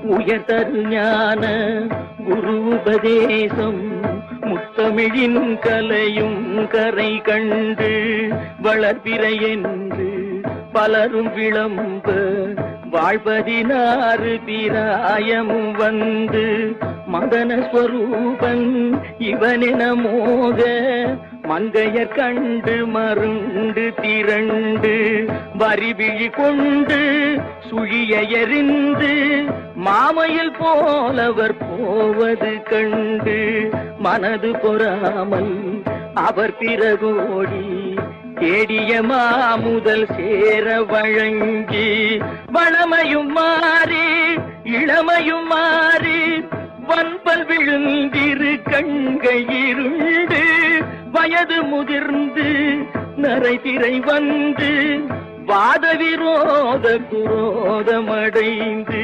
உயர்தரு ஞான குரு உபதேசம் முத்தமிழின் கலையும் கரை கண்டு வளர்பிறை என்று பலரும் விளம்ப வாழ்வதினாறு பிராயமும் வந்து மதன ஸ்வரூபன் இவனென மோக மங்கையர் கண்டு மருண்டு திரண்டு வரிவிழி கொண்டு சுழிய எறிந்து மாமையில் போலவர் போவது கண்டு மனது பொறாமல் அவர் பிறகோடி தேடிய மாமுதல் சேர வழங்கி வளமையும் மாறி இளமையும் மாறி வன்பல் விழுந்திரு கண்கள் இருண்டு வயது முதிர்ந்து நரைதிரை வந்து வாத விரோத குரோதமடைந்து